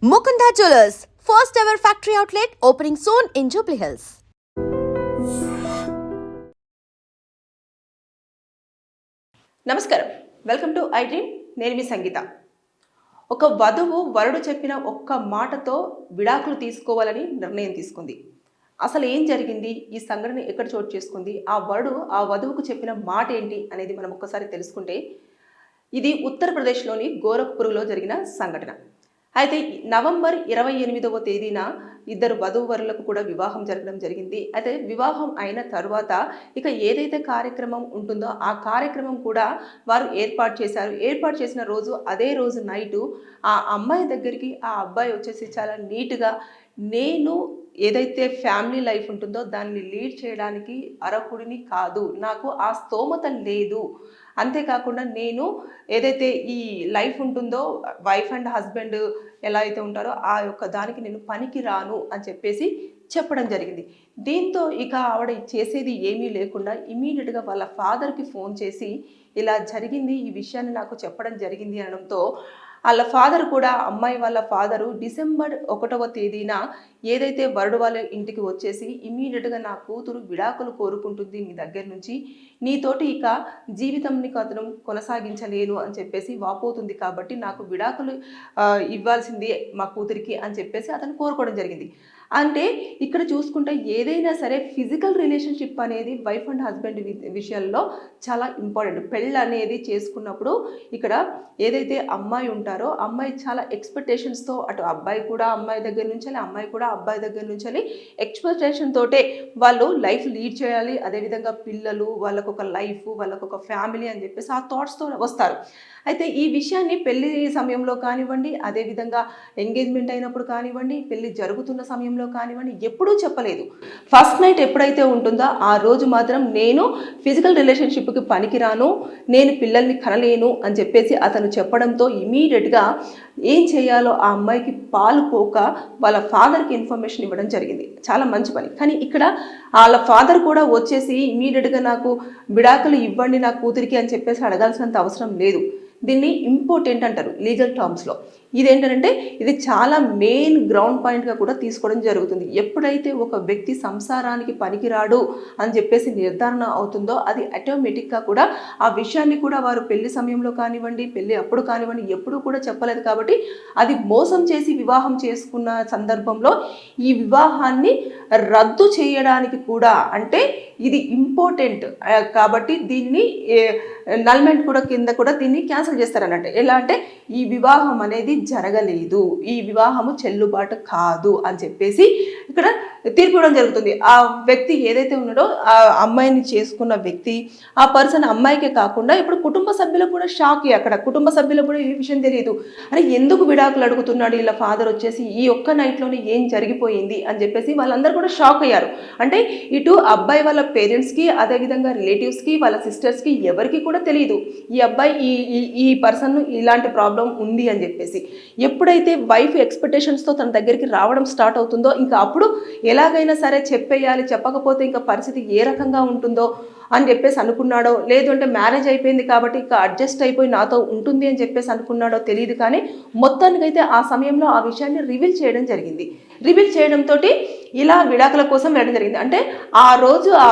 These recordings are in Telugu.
Mukunda Jewelers, first ever factory outlet opening soon in Jubilee Hills. నమస్కారం, వెల్కమ్ టు ఐ డ్రీమ్. నేను మీ సంగీత. ఒక వధువు వరుడు చెప్పిన ఒక్క మాటతో విడాకులు తీసుకోవాలని నిర్ణయం తీసుకుంది. అసలు ఏం జరిగింది, ఈ సంఘటన ఎక్కడ చోటు చేసుకుంది, ఆ వరుడు ఆ వధువుకు చెప్పిన మాట ఏంటి అనేది మనం ఒక్కసారి తెలుసుకుంటే, ఇది ఉత్తరప్రదేశ్లోని గోరఖ్పూర్లో జరిగిన సంఘటన. అయితే నవంబర్ 28వ తేదీన ఇద్దరు వధూవరులకు కూడా వివాహం జరగడం జరిగింది. అయితే వివాహం అయిన తర్వాత ఇక ఏదైతే కార్యక్రమం ఉంటుందో ఆ కార్యక్రమం కూడా వారు ఏర్పాటు చేశారు. ఏర్పాటు చేసిన రోజు అదే రోజు నైటు ఆ అమ్మాయి దగ్గరికి ఆ అబ్బాయి వచ్చేసి చాలా నీట్గా, నేను ఏదైతే ఫ్యామిలీ లైఫ్ ఉంటుందో దాన్ని లీడ్ చేయడానికి అర్హుడిని కాదు, నాకు ఆ స్తోమత లేదు, అంతేకాకుండా నేను ఏదైతే ఈ లైఫ్ ఉంటుందో వైఫ్ అండ్ హస్బెండ్ ఎలా అయితే ఉంటారో ఆ యొక్క దానికి నేను పనికి రాను అని చెప్పేసి చెప్పడం జరిగింది. దీంతో ఇక ఆవిడ చేసేది ఏమీ లేకుండా ఇమీడియట్గా వాళ్ళ ఫాదర్కి ఫోన్ చేసి ఇలా జరిగింది, ఈ విషయాన్ని నాకు చెప్పడం జరిగింది అనడంతో వాళ్ళ ఫాదర్ కూడా, అమ్మాయి వాళ్ళ ఫాదరు డిసెంబర్ 1వ తేదీన ఏదైతే వరుడు వాళ్ళ ఇంటికి వచ్చేసి ఇమీడియట్గా నా కూతురు విడాకులు కోరుకుంటుంది మీ దగ్గర నుంచి, నీతోటి ఇక జీవితంని అతను కొనసాగించలేను అని చెప్పేసి వాపోతుంది, కాబట్టి నాకు విడాకులు ఇవ్వాల్సింది మా కూతురికి అని చెప్పేసి అతను కోరుకోవడం జరిగింది. అంటే ఇక్కడ చూసుకుంటే ఏదైనా సరే ఫిజికల్ రిలేషన్షిప్ అనేది వైఫ్ అండ్ హస్బెండ్ విషయంలో చాలా ఇంపార్టెంట్. పెళ్ళి అనేది చేసుకున్నప్పుడు ఇక్కడ ఏదైతే అమ్మాయి ఉంటారో అమ్మాయి చాలా ఎక్స్పెక్టేషన్స్తో, అటు అబ్బాయి కూడా అమ్మాయి దగ్గర నుంచి, అమ్మాయి కూడా అబ్బాయి దగ్గర నుంచి ఎక్స్పెక్టేషన్ తోటే వాళ్ళు లైఫ్ లీడ్ చేయాలి. అదేవిధంగా పిల్లలు, వాళ్ళకు ఒక లైఫ్, వాళ్ళకు ఒక ఫ్యామిలీ అని చెప్పేసి ఆ థాట్స్తో వస్తారు. అయితే ఈ విషయాన్ని పెళ్లి సమయంలో కానివ్వండి, అదేవిధంగా ఎంగేజ్మెంట్ అయినప్పుడు కానివ్వండి, పెళ్లి జరుగుతున్న సమయంలో కానివ్వండి, ఎప్పుడూ చెప్పలేదు. ఫస్ట్ నైట్ ఎప్పుడైతే ఉంటుందో ఆ రోజు మాత్రం నేను ఫిజికల్ రిలేషన్షిప్కి పనికిరాను, నేను పిల్లల్ని కనలేను అని చెప్పేసి అతను చెప్పడంతో ఇమీడియట్గా ఏం చేయాలో ఆ అమ్మాయికి పాలు పోక వాళ్ళ ఫాదర్కి ఇన్ఫర్మేషన్ ఇవ్వడం జరిగింది. చాలా మంచి పని. కానీ ఇక్కడ వాళ్ళ ఫాదర్ కూడా వచ్చేసి ఇమీడియట్గా నాకు విడాకులు ఇవ్వండి నా కూతురికి అని చెప్పేసి అడగాల్సినంత అవసరం లేదు. దీన్ని ఇంపార్టెంట్ అంటారు లీగల్ టర్మ్స్లో. ఇదేంటంటే ఇది చాలా మెయిన్ గ్రౌండ్ పాయింట్గా కూడా తీసుకోవడం జరుగుతుంది. ఎప్పుడైతే ఒక వ్యక్తి సంసారానికి పనికిరాడు అని చెప్పేసి నిర్ధారణ అవుతుందో అది ఆటోమేటిక్గా కూడా ఆ విషయాన్ని కూడా వారు పెళ్లి సమయంలో కానివ్వండి, పెళ్లి అప్పుడు కానివ్వండి, ఎప్పుడూ కూడా చెప్పలేదు. కాబట్టి అది మోసం చేసి వివాహం చేసుకున్న సందర్భంలో ఈ వివాహాన్ని రద్దు చేయడానికి కూడా, అంటే ఇది ఇంపార్టెంట్ కాబట్టి దీన్ని నల్మెంట్ కూడా కింద కూడా దీన్ని క్యాన్సిల్ చేస్తారన్నట్టు. ఎలా అంటే ఈ వివాహం అనేది జరగలేదు, ఈ వివాహము చెల్లుబాటు కాదు అని చెప్పేసి ఇక్కడ తీర్పు ఇవ్వడం జరుగుతుంది. ఆ వ్యక్తి ఏదైతే ఉన్నాడో ఆ అమ్మాయిని చేసుకున్న వ్యక్తి, ఆ పర్సన్ అమ్మాయికే కాకుండా ఇప్పుడు కుటుంబ సభ్యులకు కూడా షాక్. అక్కడ కుటుంబ సభ్యులకు కూడా ఈ విషయం తెలియదు. అరే ఎందుకు విడాకులు అడుగుతున్నాడు ఇలా ఫాదర్ వచ్చేసి, ఈ ఒక్క నైట్లోనే ఏం జరిగిపోయింది అని చెప్పేసి వాళ్ళందరూ కూడా షాక్ అయ్యారు. అంటే ఇటు అబ్బాయి వాళ్ళ పేరెంట్స్కి, అదేవిధంగా రిలేటివ్స్కి, వాళ్ళ సిస్టర్స్కి ఎవరికి కూడా తెలియదు ఈ అబ్బాయి ఈ పర్సన్ ఇలాంటి ప్రాబ్లం ఉంది అని చెప్పేసి. ఎప్పుడైతే వైఫ్ ఎక్స్పెక్టేషన్స్తో తన దగ్గరికి రావడం స్టార్ట్ అవుతుందో ఇంకా అప్పుడు ఎలాగైనా సరే చెప్పేయాలి, చెప్పకపోతే ఇంకా పరిస్థితి ఏ రకంగా ఉంటుందో అని చెప్పేసి అనుకున్నాడో, లేదు అంటే మ్యారేజ్ అయిపోయింది కాబట్టి ఇక అడ్జస్ట్ అయిపోయి నాతో ఉంటుంది అని చెప్పేసి అనుకున్నాడో తెలియదు. కానీ మొత్తానికైతే ఆ సమయంలో ఆ విషయాన్ని రివీల్ చేయడం జరిగింది. రివీల్ చేయడంతో ఇలా విడాకుల కోసం వెళ్ళడం జరిగింది. అంటే ఆ రోజు ఆ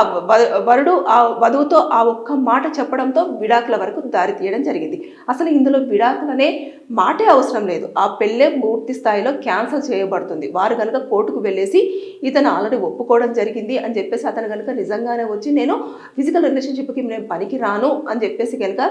వరుడు ఆ వధువుతో ఆ ఒక్క మాట చెప్పడంతో విడాకుల వరకు దారి తీయడం జరిగింది. అసలు ఇందులో విడాకులనే మాటే అవసరం లేదు, ఆ పెళ్ళే పూర్తి స్థాయిలో క్యాన్సిల్ చేయబడుతుంది. వారు కనుక కోర్టుకు వెళ్ళేసి ఇతను ఆల్రెడీ ఒప్పుకోవడం జరిగింది అని చెప్పేసి అతను కనుక నిజంగానే వచ్చి నేను ఫిజికల్ రిలేషన్షిప్కి నేను పనికి రాను అని చెప్పేసి కనుక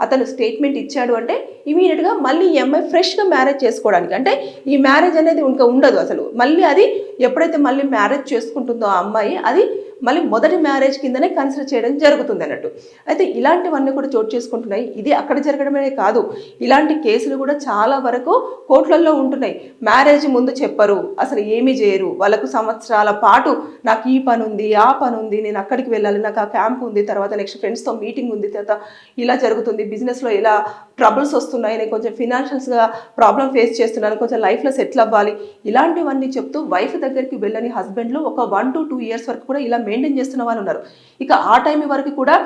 అతను స్టేట్మెంట్ ఇచ్చాడు అంటే ఇమీడియట్గా మళ్ళీ ఈ అమ్మాయి ఫ్రెష్గా మ్యారేజ్ చేసుకోవడానికి, అంటే ఈ మ్యారేజ్ అనేది ఇంకా ఉండదు అసలు. మళ్ళీ అది ఎప్పుడైతే మళ్ళీ మ్యారేజ్ చేసుకుంటుందో ఆ అమ్మాయి, అది మళ్ళీ మొదటి మ్యారేజ్ కిందనే కన్సిడర్ చేయడం జరుగుతుంది అన్నట్టు. అయితే ఇలాంటివన్నీ కూడా చోటు చేసుకుంటున్నాయి. ఇది అక్కడ జరగడమే కాదు, ఇలాంటి కేసులు కూడా చాలా వరకు కోర్టులలో ఉంటున్నాయి. మ్యారేజ్ ముందు చెప్పరు, అసలు ఏమీ చేయరు, వాళ్ళకు సంవత్సరాల పాటు నాకు ఈ పని ఉంది, ఆ పని ఉంది, నేను అక్కడికి వెళ్ళాలి, నాకు ఆ క్యాంప్ ఉంది, తర్వాత నెక్స్ట్ ఫ్రెండ్స్తో మీటింగ్ ఉంది, తర్వాత ఇలా జరుగుతుంది, బిజినెస్లో ఇలా ట్రబుల్స్ వస్తున్నాయి, నేను కొంచెం ఫినాన్షియల్స్గా ప్రాబ్లం ఫేస్ చేస్తున్నాను, కొంచెం లైఫ్లో సెటిల్ అవ్వాలి, ఇలాంటివన్నీ చెప్తూ వైఫ్ దగ్గరికి వెళ్ళని హస్బెండ్లో ఒక 1 to 2 years వరకు కూడా ఇలా మెయింటైన్ చేస్తున్న వాళ్ళు ఉన్నారు. ఇక ఆ టైం వరకు కూడా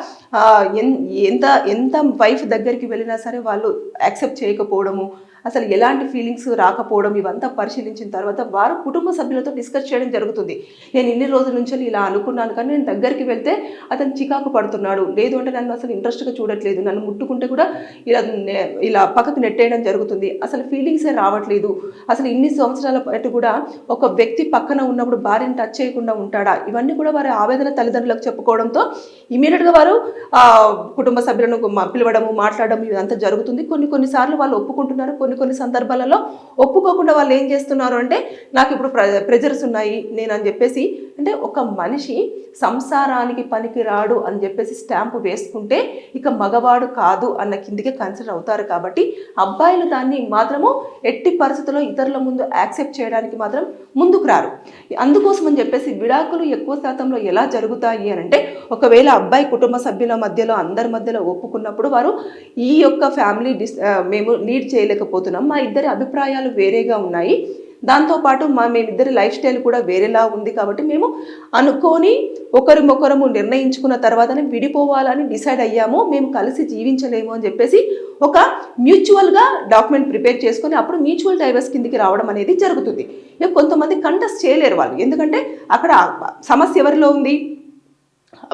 ఎంత వైఫ్ దగ్గరికి వెళ్ళినా సరే వాళ్ళు యాక్సెప్ట్ చేయకపోవడము, అసలు ఎలాంటి ఫీలింగ్స్ రాకపోవడం ఇవంతా పరిశీలించిన తర్వాత వారు కుటుంబ సభ్యులతో డిస్కస్ చేయడం జరుగుతుంది. నేను ఇన్ని రోజుల నుంచి ఇలా అనుకున్నాను, కానీ నేను దగ్గరికి వెళ్తే అతను చికాకు పడుతున్నాడు, లేదు అంటే నన్ను అసలు ఇంట్రెస్ట్గా చూడట్లేదు, నన్ను ముట్టుకుంటే కూడా ఇలా పక్కకు నెట్టేయడం జరుగుతుంది, అసలు ఫీలింగ్సే రావట్లేదు, అసలు ఇన్ని సంవత్సరాల పాటు కూడా ఒక వ్యక్తి పక్కన ఉన్నప్పుడు భార్యను టచ్ చేయకుండా ఉంటాడా, ఇవన్నీ కూడా వారి ఆవేదన తల్లిదండ్రులకు చెప్పుకోవడంతో ఇమీడియట్గా వారు కుటుంబ సభ్యులను పిలవడము, మాట్లాడడం ఇదంతా జరుగుతుంది. కొన్నిసార్లు వాళ్ళు ఒప్పుకుంటున్నారు, కొన్ని సందర్భాలలో ఒప్పుకోకుండా వాళ్ళు ఏం చేస్తున్నారు అంటే నాకు ఇప్పుడు ప్రెజర్స్ ఉన్నాయి నేను అని చెప్పేసి, అంటే ఒక మనిషి సంసారానికి పనికి రాడు అని చెప్పేసి స్టాంపు వేసుకుంటే ఇక మగవాడు కాదు అన్న కిందికే కన్సిడర్ అవుతారు. కాబట్టి అబ్బాయిలు దాన్ని మాత్రము ఎట్టి పరిస్థితుల్లో ఇతరుల ముందు యాక్సెప్ట్ చేయడానికి మాత్రం ముందుకు రారు. అందుకోసం అని చెప్పేసి విడాకులు ఎక్కువ శాతంలో ఎలా జరుగుతాయి అని అంటే, ఒకవేళ అబ్బాయి కుటుంబ సభ్యుల మధ్యలో అందరి మధ్యలో ఒప్పుకున్నప్పుడు వారు ఈ యొక్క ఫ్యామిలీ మేము లీడ్ చేయలేకపోతున్నాం, మా ఇద్దరి అభిప్రాయాలు వేరేగా ఉన్నాయి, దాంతోపాటు మేమిద్దరి లైఫ్ స్టైల్ కూడా వేరేలా ఉంది, కాబట్టి మేము అనుకొని ఒకరికొకరము నిర్ణయించుకున్న తర్వాతనే విడిపోవాలని డిసైడ్ అయ్యాము, మేము కలిసి జీవించలేము అని చెప్పేసి ఒక మ్యూచువల్గా డాక్యుమెంట్ ప్రిపేర్ చేసుకొని అప్పుడు మ్యూచువల్ డైవర్స్ కిందికి రావడం అనేది జరుగుతుంది. ఇక కొంతమంది కంటెస్ట్ చేయలేరు వాళ్ళు, ఎందుకంటే అక్కడ సమస్య ఎవరిలో ఉంది,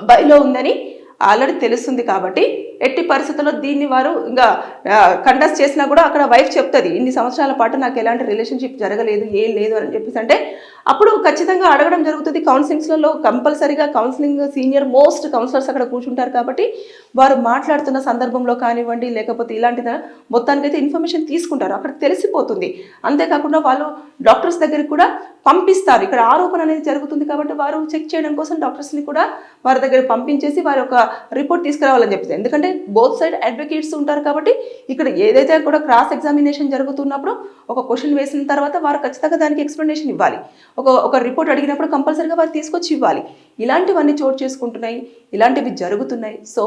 అబ్బాయిలో ఉందని ఆల్రెడీ తెలుస్తుంది. కాబట్టి ఎట్టి పరిస్థితుల్లో దీన్ని వారు ఇంకా కంటెస్ట్ చేసినా కూడా అక్కడ వైఫ్ చెప్తుంది, ఇన్ని సంవత్సరాల పాటు నాకు ఎలాంటి రిలేషన్షిప్ జరగలేదు, ఏం లేదు అని చెప్పేసి, అంటే అప్పుడు ఖచ్చితంగా అడగడం జరుగుతుంది. కౌన్సిలింగ్స్లలో కంపల్సరీగా కౌన్సిలింగ్ సీనియర్ మోస్ట్ కౌన్సిలర్స్ అక్కడ కూర్చుంటారు, కాబట్టి వారు మాట్లాడుతున్న సందర్భంలో కానివ్వండి లేకపోతే ఇలాంటి మొత్తానికైతే ఇన్ఫర్మేషన్ తీసుకుంటారు, అక్కడ తెలిసిపోతుంది. అంతేకాకుండా వాళ్ళు డాక్టర్స్ దగ్గరికి కూడా పంపిస్తారు, ఇక్కడ ఆరోపణ అనేది జరుగుతుంది కాబట్టి వారు చెక్ చేయడం కోసం డాక్టర్స్ని కూడా వారి దగ్గర పంపించేసి వారి ఒక రిపోర్ట్ తీసుకురావాలని చెప్తారు. ఎందుకంటే బోత్ సైడ్ అడ్వకేట్స్ ఉంటారు కాబట్టి ఇక్కడ ఏదైతే కూడా క్రాస్ ఎగ్జామినేషన్ జరుగుతున్నప్పుడు ఒక క్వశ్చన్ వేసిన తర్వాత వారు ఖచ్చితంగా దానికి ఎక్స్ప్లెనేషన్ ఇవ్వాలి, ఒక రిపోర్ట్ అడిగినప్పుడు కంపల్సరీగా వారు తీసుకొచ్చి ఇవ్వాలి. ఇలాంటివన్నీ చోటు చేసుకుంటున్నాయి, ఇలాంటివి జరుగుతున్నాయి. సో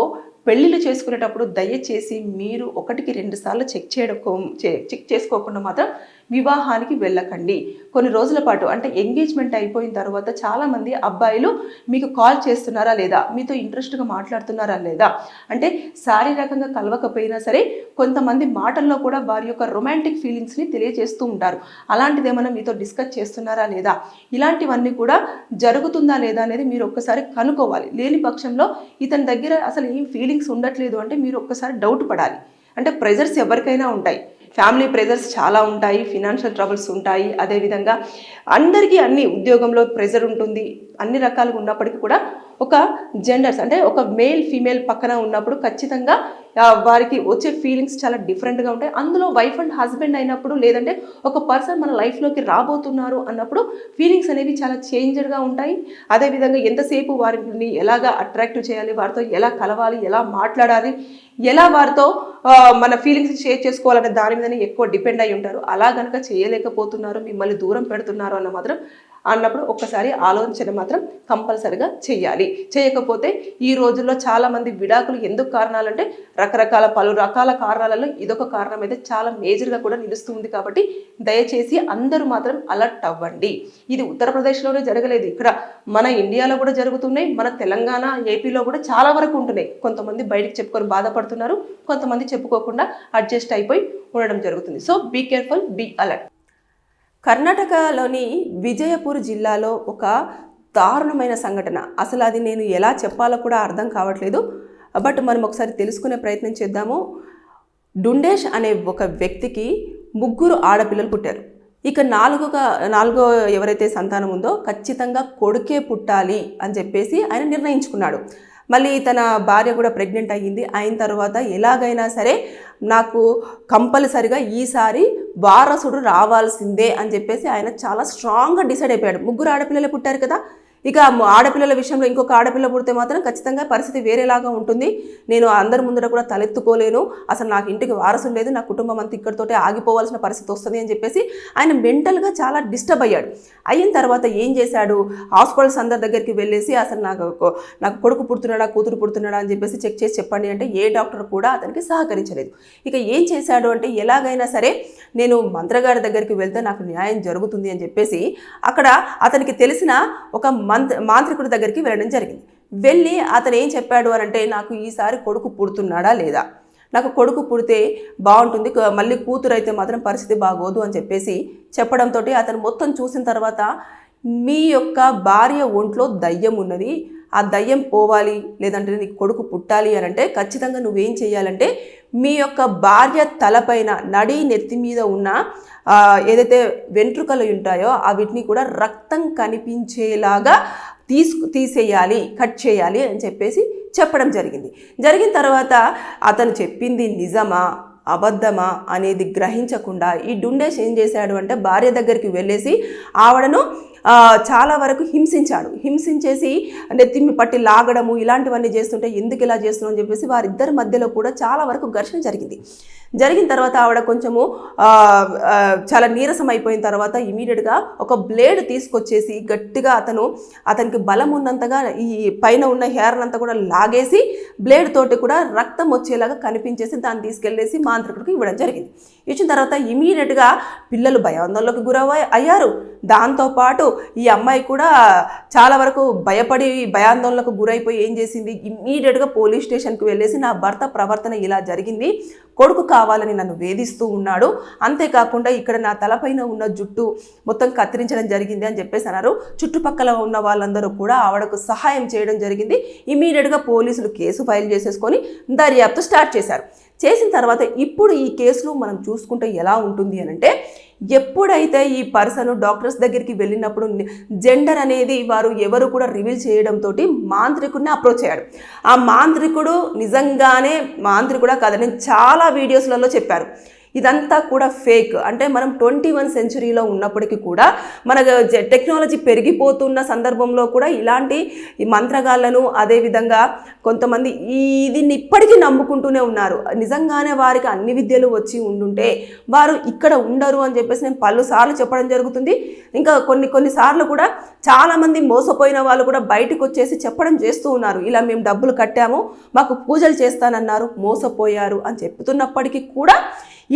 పెళ్ళిళ్ళు చేసుకునేటప్పుడు దయచేసి మీరు 1-2 సార్లు చెక్ చేసుకోకుండా మాత్రం వివాహానికి వెళ్ళకండి. కొన్ని రోజుల పాటు అంటే ఎంగేజ్మెంట్ అయిపోయిన తర్వాత చాలామంది అబ్బాయిలు మీకు కాల్ చేస్తున్నారా లేదా, మీతో ఇంట్రెస్ట్గా మాట్లాడుతున్నారా లేదా, అంటే శారీరకంగా కలవకపోయినా సరే కొంతమంది మాటల్లో కూడా వారి యొక్క రొమాంటిక్ ఫీలింగ్స్ని తెలియజేస్తూ ఉంటారు. అలాంటిది ఏమైనా మీతో డిస్కస్ చేస్తున్నారా లేదా, ఇలాంటివన్నీ కూడా జరుగుతుందా లేదా అనేది మీరు ఒక్కసారి కనుక్కోవాలి. లేని పక్షంలో ఇతని దగ్గర అసలు ఏం ఫీలింగ్స్ ఉండట్లేదు అంటే మీరు ఒక్కసారి డౌట్ పడాలి. అంటే ప్రెజర్స్ ఎవరికైనా ఉంటాయి, ఫ్యామిలీ ప్రెజర్స్ చాలా ఉంటాయి, ఫినాన్షియల్ ట్రబుల్స్ ఉంటాయి, అదేవిధంగా అందరికీ అన్ని ఉద్యోగంలో ప్రెజర్ ఉంటుంది, అన్ని రకాలుగా ఉన్నప్పటికీ కూడా ఒక జెండర్స్ అంటే ఒక మేల్ ఫీమేల్ పక్కన ఉన్నప్పుడు ఖచ్చితంగా వారికి వచ్చే ఫీలింగ్స్ చాలా డిఫరెంట్గా ఉంటాయి. అందులో వైఫ్ అండ్ హస్బెండ్ అయినప్పుడు లేదంటే ఒక పర్సన్ మన లైఫ్లోకి రాబోతున్నారు అన్నప్పుడు ఫీలింగ్స్ అనేవి చాలా చేంజ్డ్గా ఉంటాయి. అదేవిధంగా ఎంతసేపు వారిని ఎలాగా అట్రాక్టివ్ చేయాలి, వారితో ఎలా కలవాలి, ఎలా మాట్లాడాలి, ఎలా వారితో మన ఫీలింగ్స్ షేర్ చేసుకోవాలనే దాని మీదనే ఎక్కువ డిపెండ్ అయి ఉంటారు. అలా కనుక చేయలేకపోతున్నారు, మిమ్మల్ని దూరం పెడుతున్నారు అన్నప్పుడు ఒక్కసారి ఆలోచన మాత్రం కంపల్సరిగా చేయాలి. చేయకపోతే ఈ రోజుల్లో చాలామంది విడాకులు ఎందుకు కారణాలంటే పలు రకాల కారణాలలో ఇదొక కారణం అయితే చాలా మేజర్గా కూడా నిలుస్తుంది. కాబట్టి దయచేసి అందరూ మాత్రం అలర్ట్ అవ్వండి. ఇది ఉత్తరప్రదేశ్లోనే జరగలేదు, ఇక్కడ మన ఇండియాలో కూడా జరుగుతున్నాయి, మన తెలంగాణ ఏపీలో కూడా చాలా వరకు ఉంటున్నాయి. కొంతమంది బయటికి చెప్పుకొని బాధపడుతున్నారు, కొంతమంది చెప్పుకోకుండా అడ్జస్ట్ అయిపోయి ఉండడం జరుగుతుంది. So be careful, be alert. కర్ణాటకలోని విజయపూర్ జిల్లాలో ఒక దారుణమైన సంఘటన, అసలు అది నేను ఎలా చెప్పాలో కూడా అర్థం కావట్లేదు, బట్ మనం ఒకసారి తెలుసుకునే ప్రయత్నం చేద్దాము. డుండేష్ అనే ఒక వ్యక్తికి 3 ఆడపిల్లలు పుట్టారు. ఇక నాలుగో ఎవరైతే సంతానం ఉందో ఖచ్చితంగా కొడుకే పుట్టాలి అని చెప్పేసి ఆయన నిర్ణయించుకున్నాడు. మళ్ళీ తన భార్య కూడా ప్రెగ్నెంట్ అయ్యింది. అయిన తర్వాత ఎలాగైనా సరే నాకు కంపల్సరిగా ఈసారి వారసుడు రావాల్సిందే అని చెప్పేసి ఆయన చాలా స్ట్రాంగ్గా డిసైడ్ అయిపోయాడు. 3 ఆడపిల్లలే పుట్టారు కదా, ఇక ఆడపిల్లల విషయంలో ఇంకొక ఆడపిల్ల పుడితే మాత్రం ఖచ్చితంగా పరిస్థితి వేరేలాగా ఉంటుంది, నేను అందరి ముందర కూడా తలెత్తుకోలేను, అసలు నాకు ఇంటికి వారసుడు లేదు, నా కుటుంబం అంతా ఇక్కడితోటే ఆగిపోవాల్సిన పరిస్థితి వస్తుంది అని చెప్పేసి ఆయన మెంటల్గా చాలా డిస్టర్బ్ అయ్యాడు. అయిన తర్వాత ఏం చేశాడు, హాస్పిటల్స్ అందరి దగ్గరికి వెళ్ళేసి అసలు నాకు కొడుకు పుడుతున్నాడా కూతురు పుడుతున్నాడా అని చెప్పేసి చెక్ చేసి చెప్పండి అంటే ఏ డాక్టర్ కూడా అతనికి సహకరించలేదు. ఇక ఏం చేశాడు అంటే ఎలాగైనా సరే నేను మంత్రగారి దగ్గరికి వెళ్తే నాకు న్యాయం జరుగుతుంది అని చెప్పేసి అక్కడ అతనికి తెలిసిన ఒక మాంత్రికుడి దగ్గరికి వెళ్ళడం జరిగింది. వెళ్ళి అతను ఏం చెప్పాడు అని అంటే నాకు ఈసారి కొడుకు పుడుతున్నాడా లేదా, నాకు కొడుకు పుడితే బాగుంటుంది, మళ్ళీ కూతురు అయితే మాత్రం పరిస్థితి బాగోదు అని చెప్పేసి చెప్పడంతో అతను మొత్తం చూసిన తర్వాత మీ యొక్క భార్య ఒంట్లో దయ్యం ఉన్నది, ఆ దయ్యం పోవాలి లేదంటే నీకు కొడుకు పుట్టాలి అని అంటే ఖచ్చితంగా నువ్వేం చేయాలంటే మీ యొక్క భార్య తలపైన నడి నెత్తి మీద ఉన్న ఏదైతే వెంట్రుకలు ఉంటాయో వీటిని కూడా రక్తం కనిపించేలాగా తీసేయాలి, కట్ చేయాలి అని చెప్పేసి చెప్పడం జరిగిన తర్వాత అతను చెప్పింది నిజమా అబద్ధమా అనేది గ్రహించకుండా ఈ డుండేష్ ఏం చేశాడు అంటే భార్య దగ్గరికి వెళ్ళేసి ఆవిడను చాలా వరకు హింసించేసి నెత్తిమి పట్టి లాగడము ఇలాంటివన్నీ చేస్తుంటే ఎందుకు ఇలా చేస్తున్నావు అని చెప్పేసి వారిద్దరి మధ్యలో కూడా చాలా వరకు ఘర్షణ జరిగిన తర్వాత ఆవిడ కొంచెము చాలా నీరసం అయిపోయిన తర్వాత ఇమీడియట్గా ఒక బ్లేడ్ తీసుకొచ్చేసి గట్టిగా అతనికి బలం ఉన్నంతగా ఈ పైన ఉన్న హెయిర్ అంతా కూడా లాగేసి బ్లేడ్ తోటి కూడా రక్తం వచ్చేలాగా కనిపించేసి దాన్ని తీసుకెళ్ళేసి మాంత్రికుడికి ఇచ్చిన తర్వాత ఇమీడియట్గా పిల్లలు భయాందోళనకు అయ్యారు. దాంతోపాటు ఈ అమ్మాయి కూడా చాలా వరకు భయాందోళనకు గురైపోయి ఏం చేసింది, ఇమ్మీడియట్గా పోలీస్ స్టేషన్కి వెళ్ళేసి నా భర్త ప్రవర్తన ఇలా జరిగింది, కొడుకు కావాలని నన్ను వేధిస్తూ ఉన్నాడు, అంతేకాకుండా ఇక్కడ నా తలపైన ఉన్న జుట్టు మొత్తం కత్తిరించడం జరిగింది అని చెప్పేసి అన్నారు. చుట్టుపక్కల ఉన్న వాళ్ళందరూ కూడా ఆవిడకు సహాయం చేయడం జరిగింది. ఇమ్మీడియట్గా పోలీసులు కేసు ఫైల్ చేసేసుకొని దర్యాప్తు స్టార్ట్ చేసిన తర్వాత ఇప్పుడు ఈ కేసులో మనం చూసుకుంటే ఎలా ఉంటుంది అని అంటే ఎప్పుడైతే ఈ పర్సన్ డాక్టర్స్ దగ్గరికి వెళ్ళినప్పుడు జెండర్ అనేది వారు ఎవరు కూడా రివీల్ చేయడంతో మాంత్రికుడిని అప్రోచ్ అయ్యాడు. ఆ మాంత్రికుడు నిజంగానే మాంత్రికుడా కాదని చాలా వీడియోస్లలో చెప్పారు. ఇదంతా కూడా ఫేక్. అంటే మనం 21వ సెంచరీలో ఉన్నప్పటికీ కూడా మన టెక్నాలజీ పెరిగిపోతున్న సందర్భంలో కూడా ఇలాంటి మంత్రగాళ్లను అదేవిధంగా కొంతమంది దీన్ని ఇప్పటికీ నమ్ముకుంటూనే ఉన్నారు. నిజంగానే వారికి అన్ని విద్యలు వచ్చి ఉండుంటే వారు ఇక్కడ ఉండరు అని చెప్పేసి నేను పలుసార్లు చెప్పడం జరుగుతుంది. ఇంకా కొన్నిసార్లు కూడా చాలామంది మోసపోయిన వాళ్ళు కూడా బయటకు వచ్చేసి చెప్పడం చేస్తూ ఉన్నారు. ఇలా మేము డబ్బులు కట్టాము, మాకు పూజలు చేస్తానన్నారు, మోసపోయారు అని చెప్తున్నప్పటికీ కూడా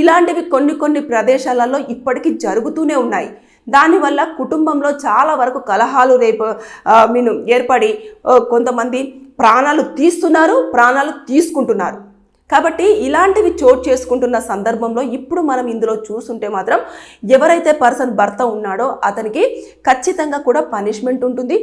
ఇలాంటివి కొన్ని ప్రదేశాలలో ఇప్పటికీ జరుగుతూనే ఉన్నాయి. దానివల్ల కుటుంబంలో చాలా వరకు కలహాలు ఏర్పడి కొంతమంది ప్రాణాలు తీస్తున్నారు, ప్రాణాలు తీసుకుంటున్నారు. కాబట్టి ఇలాంటివి చోటు చేసుకుంటున్న సందర్భంలో ఇప్పుడు మనం ఇందులో చూస్తుంటే మాత్రం ఎవరైతే పర్సన్ భర్త ఉన్నాడో అతనికి ఖచ్చితంగా కూడా పనిష్మెంట్ ఉంటుంది.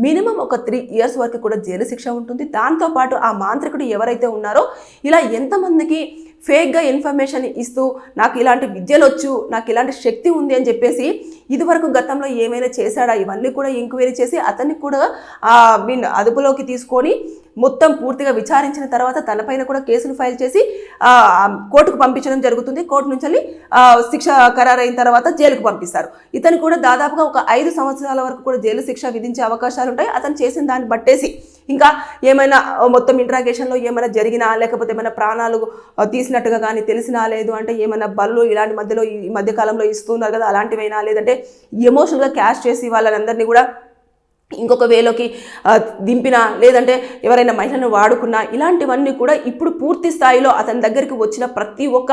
మినిమం ఒక 3 years వరకు కూడా జైలు శిక్ష ఉంటుంది. దాంతోపాటు ఆ మాంత్రికుడు ఎవరైతే ఉన్నారో ఇలా ఎంతమందికి ఫేక్గా ఇన్ఫర్మేషన్ ఇస్తూ నాకు ఇలాంటి విద్యలు వచ్చు, నాకు ఇలాంటి శక్తి ఉంది అని చెప్పేసి ఇదివరకు గతంలో ఏమైనా చేశాడా ఇవన్నీ కూడా ఎంక్వైరీ చేసి అతన్ని కూడా అదుపులోకి తీసుకొని మొత్తం పూర్తిగా విచారించిన తర్వాత తనపైన కూడా కేసులు ఫైల్ చేసి కోర్టుకు పంపించడం జరుగుతుంది. కోర్టు నుంచి శిక్ష ఖరారైన తర్వాత జైలుకు పంపిస్తారు. ఇతను కూడా దాదాపుగా ఒక 5 సంవత్సరాల వరకు కూడా జైలు శిక్ష విధించే అవకాశాలు ఉంటాయి. అతను చేసిన దాన్ని బట్టేసి ఇంకా ఏమైనా మొత్తం ఇంట్రాగేషన్లో ఏమైనా జరిగినా లేకపోతే ఏమైనా ప్రాణాలు తీసినట్టుగా కానీ తెలిసినా, లేదు అంటే ఏమైనా బళ్ళు ఇలాంటి ఈ మధ్యకాలంలో ఇస్తున్నారు కదా అలాంటివైనా, లేదంటే ఎమోషనల్గా క్యాష్ చేసి వాళ్ళందరినీ కూడా ఇంకొక వేలోకి దింపినా, లేదంటే ఎవరైనా మహిళను వాడుకున్నా, ఇలాంటివన్నీ కూడా ఇప్పుడు పూర్తి స్థాయిలో అతని దగ్గరికి వచ్చిన ప్రతి ఒక్క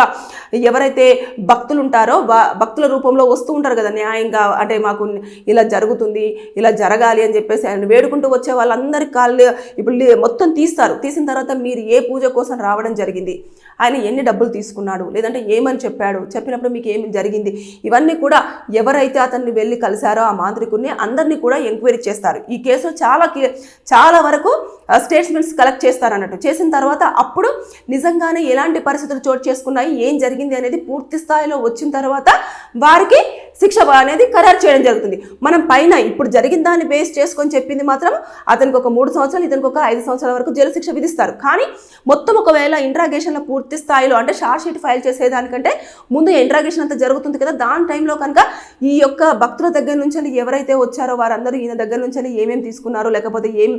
ఎవరైతే భక్తులు ఉంటారో భక్తుల రూపంలో వస్తూ ఉంటారు కదా న్యాయంగా, అంటే మాకు ఇలా జరుగుతుంది, ఇలా జరగాలి అని చెప్పేసి ఆయన వేడుకుంటూ వచ్చే వాళ్ళందరి కాళ్ళు ఇప్పుడు మొత్తం తీసిన తర్వాత మీరు ఏ పూజ కోసం రావడం జరిగింది, ఆయన ఎన్ని డబ్బులు తీసుకున్నాడు, లేదంటే ఏమని చెప్పినప్పుడు మీకు ఏమి జరిగింది, ఇవన్నీ కూడా ఎవరైతే అతన్ని వెళ్ళి కలిశారో ఆ మాంత్రికుడిని అందరినీ కూడా ఎంక్వైరీ చేస్తారు. ఈ కేసులో చాలా వరకు స్టేట్మెంట్స్ కలెక్ట్ చేస్తారన్నట్టు. చేసిన తర్వాత అప్పుడు నిజంగానే ఎలాంటి పరిస్థితులు చోటు చేసుకున్నాయి, ఏం జరిగింది అనేది పూర్తి స్థాయిలో వచ్చిన తర్వాత వారికి శిక్ష అనేది ఖరారు చేయడం జరుగుతుంది. మనం పైన ఇప్పుడు జరిగిన దాన్ని బేస్ చేసుకొని చెప్పింది మాత్రం అతనికి ఒక 3 సంవత్సరాలు, ఇతనికి ఒక 5 సంవత్సరాల వరకు జైలు శిక్ష విధిస్తారు. కానీ మొత్తం ఒకవేళ ఇంట్రాగేషన్లో పూర్తి స్థాయిలో అంటే షార్ట్ షీట్ ఫైల్ చేసేదానికంటే ముందు ఇంట్రాగేషన్ అంతా జరుగుతుంది కదా, దాని టైంలో కనుక ఈ యొక్క భక్తుల దగ్గర నుంచి ఎవరైతే వచ్చారో వారందరూ ఈయన దగ్గర నుంచి ఏమేమి తీసుకున్నారో, లేకపోతే ఏం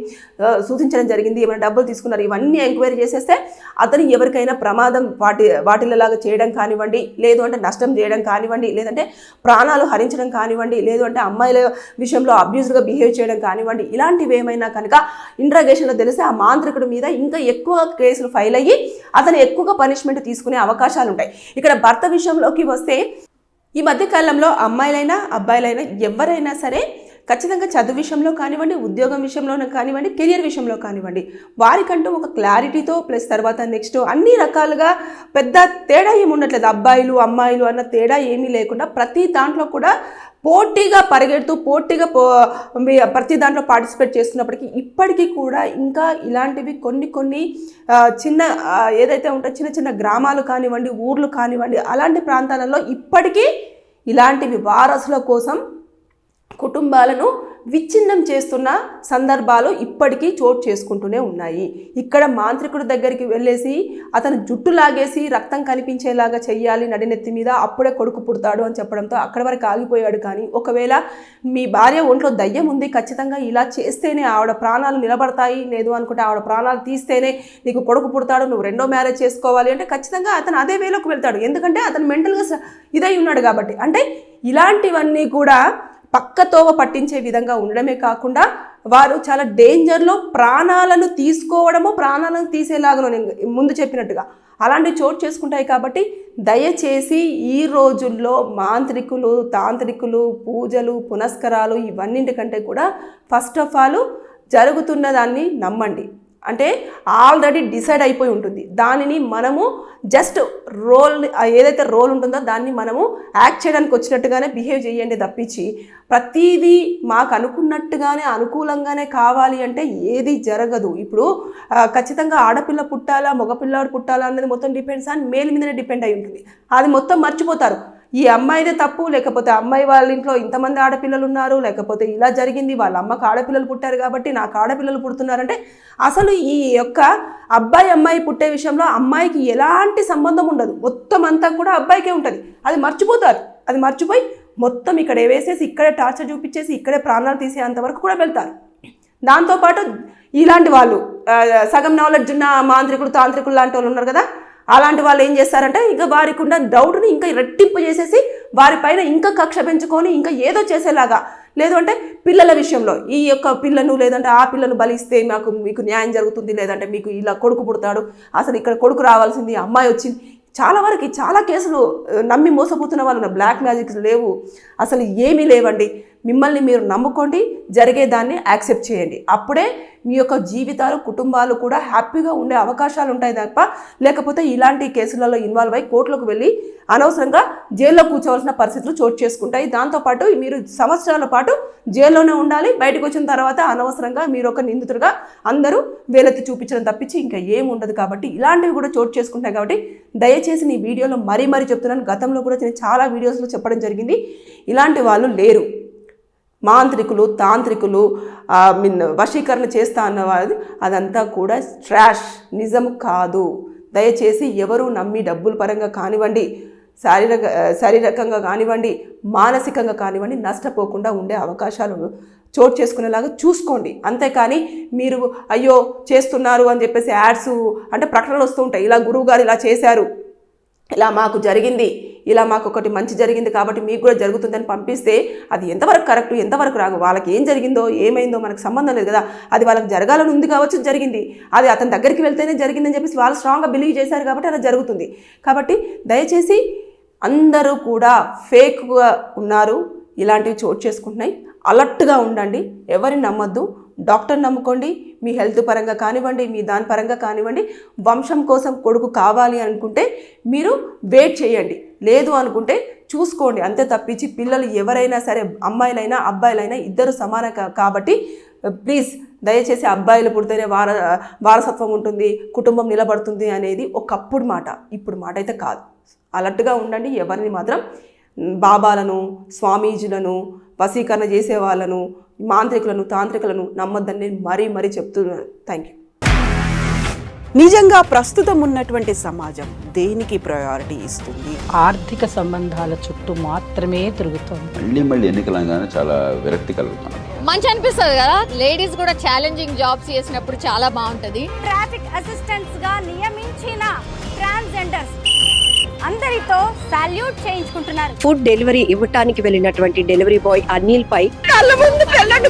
సూచించడం జరిగింది, ఏమైనా డబ్బులు తీసుకున్నారు, ఇవన్నీ ఎంక్వైరీ చేసేస్తే అతను ఎవరికైనా ప్రమాదం వాటిలలాగా చేయడం కానివ్వండి, లేదు అంటే నష్టం చేయడం కానివ్వండి, లేదంటే ప్రాణాలు హరించడం కానివ్వండి, లేదు అంటే అమ్మాయిల విషయంలో అబ్యూజ్గా బిహేవ్ చేయడం కానివ్వండి, ఇలాంటివి ఏమైనా కనుక ఇంట్రాగేషన్లో తెలిసి ఆ మాంత్రికుడి మీద ఇంకా ఎక్కువ కేసులు ఫైల్ అయ్యి అతను ఎక్కువగా పనిష్మెంట్ తీసుకునే అవకాశాలు ఉంటాయి. ఇక్కడ భర్త విషయంలోకి వస్తే ఈ మధ్యకాలంలో అమ్మాయిలైనా అబ్బాయిలైనా ఎవరైనా సరే ఖచ్చితంగా చదువు విషయంలో కానివ్వండి, ఉద్యోగం విషయంలో కానివ్వండి, కెరియర్ విషయంలో కానివ్వండి, వారికంటూ ఒక క్లారిటీతో ప్లస్ తర్వాత నెక్స్ట్ అన్ని రకాలుగా పెద్ద తేడా ఏమి ఉండట్లేదు. అబ్బాయిలు అమ్మాయిలు అన్న తేడా ఏమీ లేకుండా ప్రతి దాంట్లో కూడా పోటీగా పరిగెడుతూ పోటీగా ప్రతి దాంట్లో పార్టిసిపేట్ చేస్తున్నప్పటికీ ఇప్పటికీ కూడా ఇంకా ఇలాంటివి కొన్ని చిన్న ఏదైతే ఉంటే చిన్న చిన్న గ్రామాలు కానివ్వండి, ఊర్లు కానివ్వండి, అలాంటి ప్రాంతాలలో ఇప్పటికీ ఇలాంటివి వారసుల కోసం కుటుంబాలను విచ్ఛిన్నం చేస్తున్న సందర్భాలు ఇప్పటికీ చోటు చేసుకుంటూనే ఉన్నాయి. ఇక్కడ మాంత్రికుడి దగ్గరికి వెళ్ళేసి అతను జుట్టు లాగేసి రక్తం కనిపించేలాగా చెయ్యాలి నడినెత్తి మీద, అప్పుడే కొడుకు పుడతాడు అని చెప్పడంతో అక్కడి వరకు ఆగిపోయాడు. కానీ ఒకవేళ మీ భార్య ఒంట్లో దయ్యం ఉంది, ఖచ్చితంగా ఇలా చేస్తేనే ఆవిడ ప్రాణాలు నిలబడతాయి, లేదు అనుకుంటే ఆవిడ ప్రాణాలు తీస్తేనే నీకు కొడుకు పుడతాడు, నువ్వు రెండో మ్యారేజ్ చేసుకోవాలి అంటే ఖచ్చితంగా అతను అదే వేలోకి వెళ్తాడు. ఎందుకంటే అతను మెంటల్గా ఇదై ఉన్నాడు కాబట్టి. అంటే ఇలాంటివన్నీ కూడా పక్కతోవ పట్టించే విధంగా ఉండడమే కాకుండా వారు చాలా డేంజర్లో ప్రాణాలను తీసుకోవడము, ప్రాణాలను తీసేలాగా నేను ముందు చెప్పినట్టుగా అలాంటివి చోటు చేసుకుంటాయి. కాబట్టి దయచేసి ఈ రోజుల్లో మాంత్రికులు, తాంత్రికులు, పూజలు, పునస్కారాలు ఇవన్నింటికంటే కూడా ఫస్ట్ ఆఫ్ ఆల్ జరుగుతున్న దాన్ని నమ్మండి. అంటే ఆల్రెడీ డిసైడ్ అయిపోయి ఉంటుంది. దానిని మనము జస్ట్ రోల్ ఏదైతే రోల్ ఉంటుందో దాన్ని మనము యాక్ట్ చేయడానికి వచ్చినట్టుగానే బిహేవ్ చేయండి తప్పించి ప్రతిదీ మాకు అనుకున్నట్టుగానే అనుకూలంగానే కావాలి అంటే ఏది జరగదు. ఇప్పుడు ఖచ్చితంగా ఆడపిల్ల పుట్టాలా మగపిల్లాడు పుట్టాలా అనేది మొత్తం డిపెండ్స్ ఆన్ మేల్ మీదనే డిపెండ్ అయి ఉంటుంది. అది మొత్తం మర్చిపోతారు. ఈ అమ్మాయిదే తప్పు, లేకపోతే అమ్మాయి వాళ్ళ ఇంట్లో ఇంతమంది ఆడపిల్లలు ఉన్నారు, లేకపోతే ఇలా జరిగింది, వాళ్ళ అమ్మకు ఆడపిల్లలు పుట్టారు కాబట్టి నాకు ఆడపిల్లలు పుడుతున్నారంటే అసలు ఈ యొక్క అబ్బాయి అమ్మాయి పుట్టే విషయంలో అమ్మాయికి ఎలాంటి సంబంధం ఉండదు. మొత్తం అంతా కూడా అబ్బాయికే ఉంటుంది. అది మర్చిపోతారు. అది మర్చిపోయి మొత్తం ఇక్కడే వేసేసి ఇక్కడే టార్చర్ చూపించేసి ఇక్కడే ప్రాణాలు తీసేంత వరకు కూడా వెళ్తారు. దాంతోపాటు ఇలాంటి వాళ్ళు సగం నాలెడ్జ్ ఉన్న మాంత్రికులు, తాంత్రికులు లాంటి వాళ్ళు ఉన్నారు కదా, అలాంటి వాళ్ళు ఏం చేస్తారంటే ఇంకా వారికి ఉన్న డౌట్ని ఇంకా రెట్టింపు చేసేసి వారిపైన ఇంకా కక్ష పెంచుకొని ఇంకా ఏదో చేసేలాగా, లేదు అంటే పిల్లల విషయంలో ఈ యొక్క పిల్లను లేదంటే ఆ పిల్లను బలిస్తే మీకు న్యాయం జరుగుతుంది, లేదంటే మీకు ఇలా కొడుకు పుడతాడు, అసలు ఇక్కడ కొడుకు రావాల్సింది అమ్మాయి వచ్చింది. చాలా కేసులు నమ్మి మోసపోతున్న వాళ్ళు బ్లాక్ మ్యాజిక్స్ లేవు, అసలు ఏమీ లేవండి. మిమ్మల్ని మీరు నమ్ముకోండి, జరిగేదాన్ని యాక్సెప్ట్ చేయండి. అప్పుడే మీ యొక్క జీవితాలు, కుటుంబాలు కూడా హ్యాపీగా ఉండే అవకాశాలు ఉంటాయి తప్ప లేకపోతే ఇలాంటి కేసులలో ఇన్వాల్వ్ అయ్యి కోర్టులకు వెళ్ళి అనవసరంగా జైల్లో కూర్చోవలసిన పరిస్థితులు చోటు చేసుకుంటాయి. దాంతోపాటు మీరు సంవత్సరాల పాటు జైల్లోనే ఉండాలి. బయటకు వచ్చిన తర్వాత అనవసరంగా మీరు ఒక నిందితుడిగా అందరూ వేలెత్తి చూపించడం తప్పించి ఇంకా ఏమి ఉండదు. కాబట్టి ఇలాంటివి కూడా చోటు చేసుకుంటాయి. కాబట్టి దయచేసి నీ వీడియోలో మరీ చెప్తున్నాను, గతంలో కూడా నేను చాలా వీడియోస్లో చెప్పడం జరిగింది, ఇలాంటి వాళ్ళు లేరు. మాంత్రికులు, తాంత్రికులు వశీకరణ చేస్తా అన్నవాది అదంతా కూడా ట్రాష్, నిజం కాదు. దయచేసి ఎవరు నమ్మి డబ్బుల పరంగా కానివ్వండి, శారీరకంగా కానివ్వండి, మానసికంగా కానివ్వండి నష్టపోకుండా ఉండే అవకాశాలు చోటు చేసుకునేలాగా చూసుకోండి. అంతేకాని మీరు అయ్యో చేస్తున్నారు అని చెప్పేసి యాడ్స్ అంటే ప్రకటనలు వస్తూ ఉంటాయి, ఇలా గురువు గారు ఇలా చేశారు, ఇలా మాకు జరిగింది, ఇలా మాకు ఒకటి మంచి జరిగింది కాబట్టి మీకు కూడా జరుగుతుందని పంపిస్తే అది ఎంతవరకు కరెక్ట్, ఎంతవరకు రాగు, వాళ్ళకి ఏం జరిగిందో ఏమైందో మనకు సంబంధం లేదు కదా. అది వాళ్ళకి జరగాలని ఉంది కావచ్చు, జరిగింది, అది అతని దగ్గరికి వెళ్తేనే జరిగిందని చెప్పేసి వాళ్ళు స్ట్రాంగ్గా బిలీవ్ చేశారు కాబట్టి అలా జరుగుతుంది. కాబట్టి దయచేసి అందరూ కూడా ఫేక్గా ఉన్నారు, ఇలాంటివి చోటు చేసుకుంటున్నాయి, అలర్ట్గా ఉండండి, ఎవరిని నమ్మొద్దు. డాక్టర్ నమ్ముకోండి, మీ హెల్త్ పరంగా కానివ్వండి, మీ దాని పరంగా కానివ్వండి. వంశం కోసం కొడుకు కావాలి అనుకుంటే మీరు వెయిట్ చేయండి, లేదు అనుకుంటే చూసుకోండి, అంతే తప్పించి పిల్లలు ఎవరైనా సరే అమ్మాయిలైనా అబ్బాయిలైనా ఇద్దరు సమానం కాబట్టి ప్లీజ్ దయచేసి అబ్బాయిలు పుడితేనే వారసత్వం ఉంటుంది, కుటుంబం నిలబడుతుంది అనేది ఒకప్పుడు మాట, ఇప్పుడు మాట అయితే కాదు. అలర్ట్గా ఉండండి. ఎవరిని మాత్రం బాబాలను, స్వామీజులను, వశీకరణ చేసే వాళ్ళను, మాంత్రికులను, తాంత్రికులను నమ్మొద్దని మరీ చెప్తున్నాను. Thank you. నిజంగా ప్రస్తుతం ఉన్నటువంటి సమాజం దేనికి ప్రయారిటీ ఇస్తుంది? ఆర్థిక సంబంధాల చుట్టూ మాత్రమే తిరుగుతుంది. మళ్ళీ ఎన్నికలంగానే చాలా విరక్తి కలుగుతున్నాం. మంచి అనిపిస్తుంది కదా, లేడీస్ కూడా ఛాలెంజింగ్ జాబ్స్ చేసినప్పుడు చాలా బాగుంటది. ట్రాఫిక్ అసిస్టెంట్స్ గా నియమించిన ట్రాన్స్జెండర్స్ అందరితో సాల్యూట్ చేయించుకుంటున్నారు. ఫుడ్ డెలివరీ ఇవ్వటానికి వెళ్ళినటువంటి డెలివరీ బాయ్ అనిల్ పై కళ్ళ ముందు పెళ్ళండి